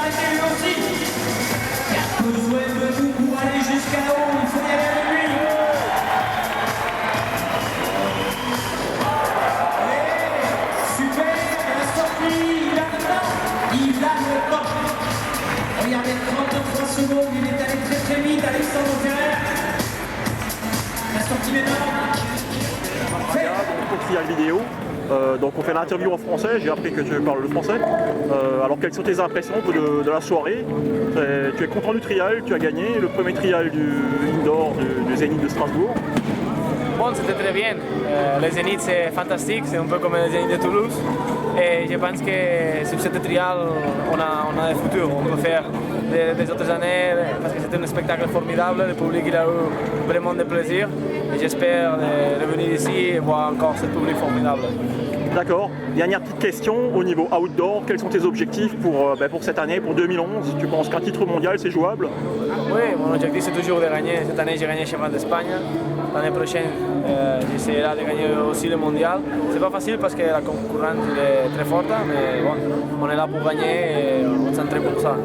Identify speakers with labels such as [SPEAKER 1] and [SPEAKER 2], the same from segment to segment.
[SPEAKER 1] s'arrêter lui aussi. Il a besoin de vous pour aller jusqu'à haut, il faut y aller avec lui. Super, la sortie, il a le temps. Il a le temps. Regardez, 33 secondes, il est allé très très vite, Alexandre Ferrer. La sortie maintenant.
[SPEAKER 2] Pour trial vidéo. Donc on fait l'interview en français, j'ai appris que tu parles le français. Alors quelles sont tes impressions de la soirée? Tu es content du trial, tu as gagné le premier trial du indoor du Zénith de Strasbourg.
[SPEAKER 3] Bon, c'était très bien. Le Zénith c'est fantastique, c'est un peu comme le Zénith de Toulouse. Et je pense que sur cette trial, on a un futur. On peut faire des autres années parce que c'était un spectacle formidable. Le public il a eu vraiment de plaisir. Et j'espère revenir ici et voir encore ce public formidable.
[SPEAKER 2] D'accord. Dernière petite question, au niveau outdoor, quels sont tes objectifs pour cette année, pour 2011? Tu penses qu'un titre mondial c'est jouable?
[SPEAKER 3] Oui, mon objectif c'est toujours de gagner. Cette année j'ai gagné le championnat d'Espagne. L'année prochaine j'essaierai de gagner aussi le mondial. C'est pas facile parce que la concurrence est très forte, mais bon, on est là pour gagner et on s'entraîne pour ça.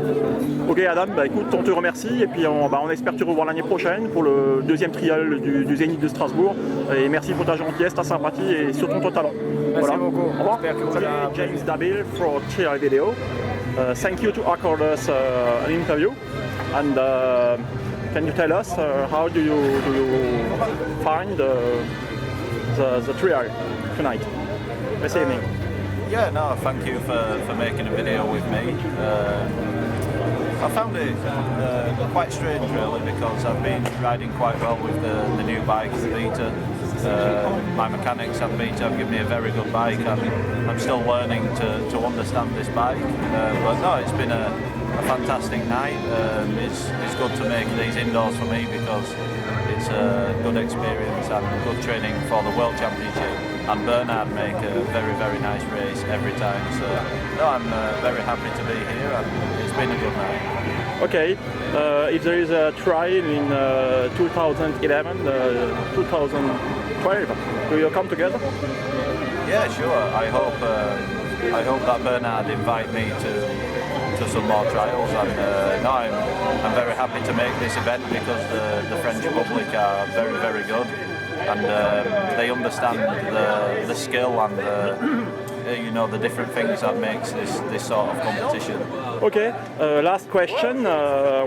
[SPEAKER 2] Ok Adam, écoute, on te remercie et puis on espère te revoir l'année prochaine pour le deuxième trial du Zénith de Strasbourg. Et merci pour ta gentillesse, ta sympathie et surtout ton talent.
[SPEAKER 3] Merci beaucoup.
[SPEAKER 2] Au revoir. James Dabil for Trial Video. Thank you to accord us an interview. And can you tell us how do you find the trial tonight, this evening?
[SPEAKER 4] Yeah, no, thank you for making a video with me. I found it quite strange really because I've been riding quite well with the new bike, the Vita. My mechanics at Vita have given me a very good bike and I'm still learning to understand this bike. But no, it's been a fantastic night. It's good to make these indoors for me because it's a good experience and good training for the World Championship. And Bernard make a very, very nice race every time. So no, I'm very happy to be here and it's been a good night.
[SPEAKER 2] Okay, if there is a trial in 2011, 2012, will you come together?
[SPEAKER 4] Yeah, sure. I hope that Bernard invite me to some more trials. And no, I'm very happy to make this event because the French public are very, very good. And they understand the skill and the different things that makes this sort of competition.
[SPEAKER 2] Okay, last question.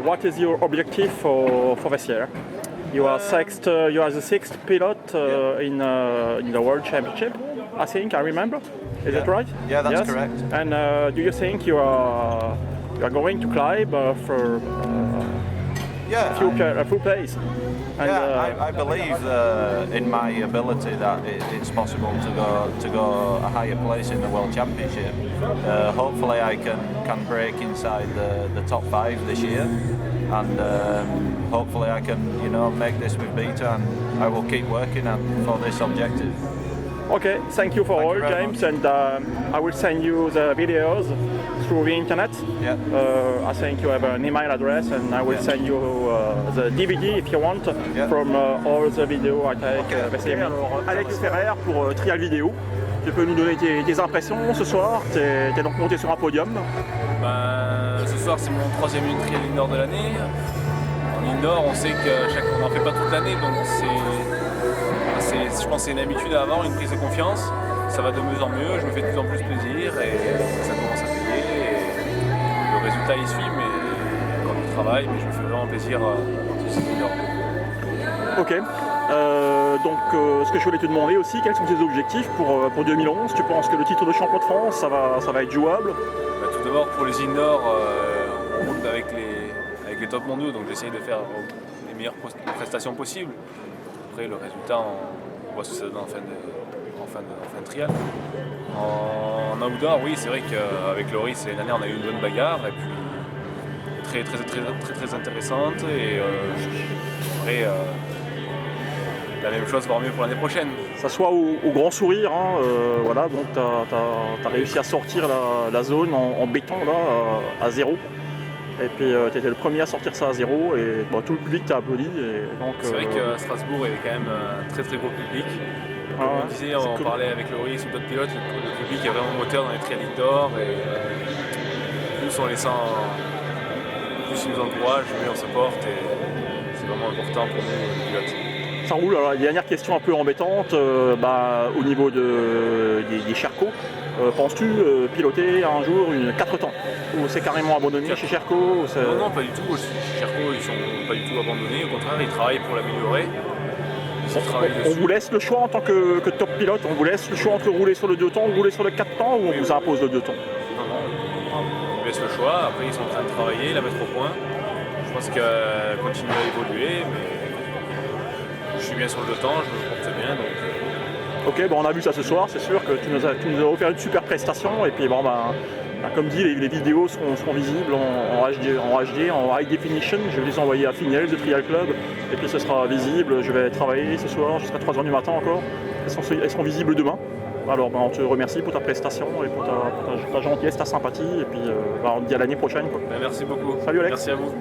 [SPEAKER 2] What is your objective for this year? You are the sixth pilot in the World Championship, I think. I remember. Is that right?
[SPEAKER 4] Yeah, that's
[SPEAKER 2] yes?
[SPEAKER 4] correct.
[SPEAKER 2] And do you think you are going to climb for a full place? And,
[SPEAKER 4] I believe in my ability that it's possible to go a higher place in the World Championship. Hopefully I can break inside the top 5 this year and hopefully I can make this with Beta and I will keep working for this objective.
[SPEAKER 2] Okay, thank you for all, James, and I will send you the videos through the internet.
[SPEAKER 4] Yeah.
[SPEAKER 2] I think you have an email address, and I will send you the DVD if you want from all the video I take this evening. Alors, Alex Ferrer pour Trial Vidéo. Tu peux nous donner tes impressions ce soir? Tu es donc monté sur un podium.
[SPEAKER 5] Ce soir, c'est mon 3e trial indoor de l'année. En indoor, on sait qu'on n'en fait pas toute l'année, donc je pense que c'est une habitude à avoir, une prise de confiance. Ça va de mieux en mieux, je me fais de plus en plus plaisir et ça commence à payer. Et le résultat il suit, mais encore du travail, mais je me fais vraiment plaisir dans tout ce indoor.
[SPEAKER 2] Ok. Donc ce que je voulais te demander aussi, quels sont tes objectifs pour 2011? Tu penses que le titre de champion de France, ça va être jouable?
[SPEAKER 5] Tout d'abord pour les indoors, on roule avec les top mondiaux, donc j'essaye de faire les meilleures prestations possibles. Après le résultat, on voit ce que ça donne en fin de trial. En outdoor, oui, c'est vrai qu'avec Loris, l'année dernière, on a eu une bonne bagarre et puis très intéressante. Et après, la même chose, voire mieux pour l'année prochaine.
[SPEAKER 2] Ça soit au grand sourire, hein, voilà, donc tu as réussi à sortir la zone en béton là, à 0. Et puis tu étais le premier à sortir ça à 0 et tout le public t'a applaudi.
[SPEAKER 5] C'est vrai que Strasbourg est quand même un très gros public. Comme on disait, on parlait avec Loris ou d'autres pilotes, le public est vraiment moteur dans les trials indoor et plus plus on les sent, plus ils nous encouragent, mieux on se porte et c'est vraiment important pour nous les pilotes.
[SPEAKER 2] Ça roule. Alors, dernière question un peu embêtante, au niveau des Sherco. Penses-tu piloter un jour une 4 temps? Ou c'est carrément abandonné chez Sherco?
[SPEAKER 5] Non, pas du tout. Chez Sherco, ils sont pas du tout abandonnés. Au contraire, ils travaillent pour l'améliorer.
[SPEAKER 2] On vous laisse le choix en tant que top pilote, on vous laisse le choix entre rouler sur le 2 temps ou rouler sur le 4 temps, ou on vous impose le 2 temps?
[SPEAKER 5] Non. On vous laisse le choix. Après, ils sont en train de travailler, la mettre au point. Je pense qu'elle continue à évoluer, mais je suis bien sur le 2 temps, je me porte bien. Donc...
[SPEAKER 2] Ok, on a vu ça ce soir, c'est sûr que tu nous as offert une super prestation. Et puis comme dit, les vidéos seront visibles en HD, en high definition. Je vais les envoyer à Finiel, The Trial Club, et puis ce sera visible. Je vais travailler ce soir jusqu'à 3 h du matin encore. Elles seront visibles demain. Alors on te remercie pour ta prestation et pour ta gentillesse, ta sympathie, et puis on te dit à l'année prochaine, quoi.
[SPEAKER 5] Merci beaucoup.
[SPEAKER 2] Salut Alex.
[SPEAKER 5] Merci à vous.